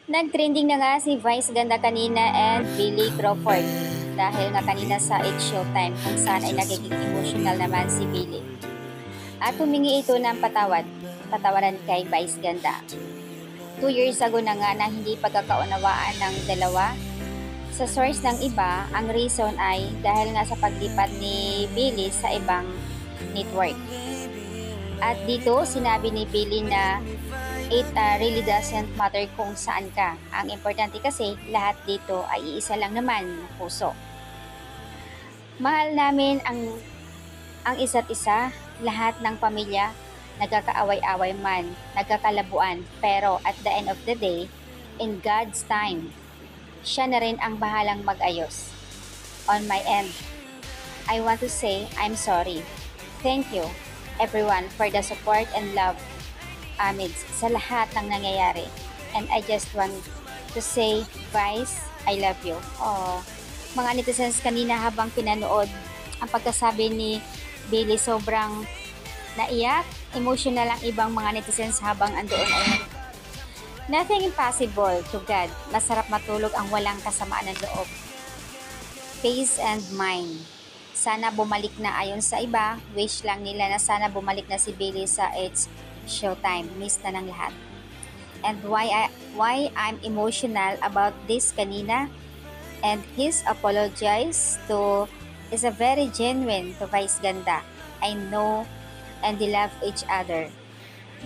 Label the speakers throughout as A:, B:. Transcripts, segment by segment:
A: Nag-trending na nga si Vice Ganda kanina and Billy Crawford dahil nga kanina sa It's Showtime kung saan ay nagiging emotional naman si Billy. At humingi ito ng patawaran kay Vice Ganda. 2 years ago na nga na hindi pagkakaunawaan ng dalawa. Sa source ng iba, ang reason ay dahil nga sa paglipat ni Billy sa ibang network. At dito, sinabi ni Billy na it really doesn't matter kung saan ka. Ang importante kasi lahat dito ay iisa lang naman na puso. Mahal namin ang isa't isa, lahat ng pamilya, nagkakaaway-away man, nagkakalabuan, pero at the end of the day, in God's time, siya na rin ang bahalang mag-ayos. On my end, I want to say I'm sorry. Thank you, everyone, for the support and love amidst sa lahat ng nangyayari. And I just want to say, Vice, I love you. Oh, mga netizens kanina habang pinanood ang pagkasabi ni Billy, sobrang naiyak, emotional ang ibang mga netizens habang andoon ay nothing impossible to God. Masarap matulog ang walang kasamaan ng loob. Peace and mind. Sana bumalik na ayon sa iba. Wish lang nila na sana bumalik na si Billy sa It's Showtime. Miss na ng lahat. And why I'm emotional about this kanina and his apologize to is a very genuine to Vice Ganda. I know and they love each other.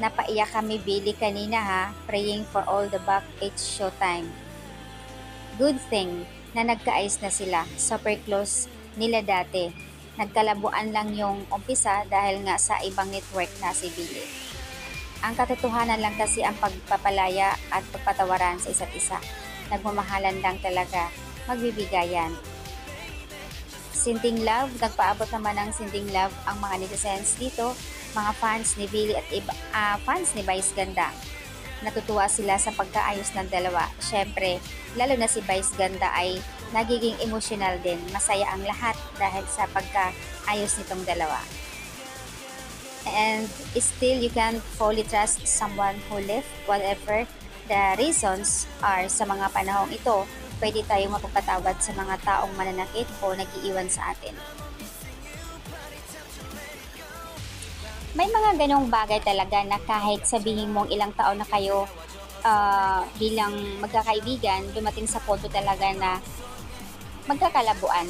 A: Napaiyak kami Billy kanina ha, praying for all the back It's Showtime. Good thing na nagkaayos na sila, super close nila dati. Nagkalabuan lang yung umpisa dahil nga sa ibang network na si Billy. Ang katotohanan lang kasi ang pagpapalaya at pagpatawaran sa isa't isa. Nagmamahalan lang talaga, magbibigayan. Sending love, nagpaabot naman ng sending love ang mga netizens dito, mga fans ni Billy at fans ni Vice Ganda. Natutuwa sila sa pagkaayos ng dalawa. Syempre, lalo na si Vice Ganda ay nagiging emotional din. Masaya ang lahat dahil sa pagkaayos nitong dalawa. And still, you can fully trust someone who left, whatever the reasons are sa mga panahong ito. Pwede tayong mapagpatawad sa mga taong mananakit o nag-iiwan sa atin. May mga ganong bagay talaga na kahit sabihin mong ilang taon na kayo bilang magkakaibigan, dumating sa punto talaga na magkakalabuan.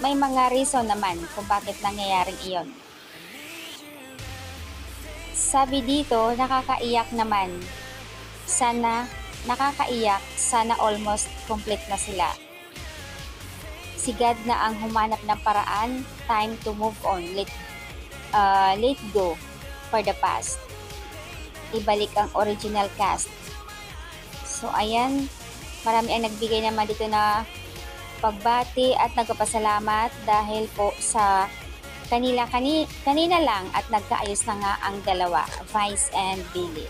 A: May mga reason naman kung bakit nangyayaring iyon. Sabi dito, nakakaiyak naman. Sana almost complete na sila. Si God na ang humanap ng paraan, time to move on, let go for the past. Ibalik ang original cast. So ayan, marami ang nagbigay naman dito na pagbati at nagpapasalamat dahil po sa kanina lang at nagkaayos na nga ang dalawa, Vice and Billy.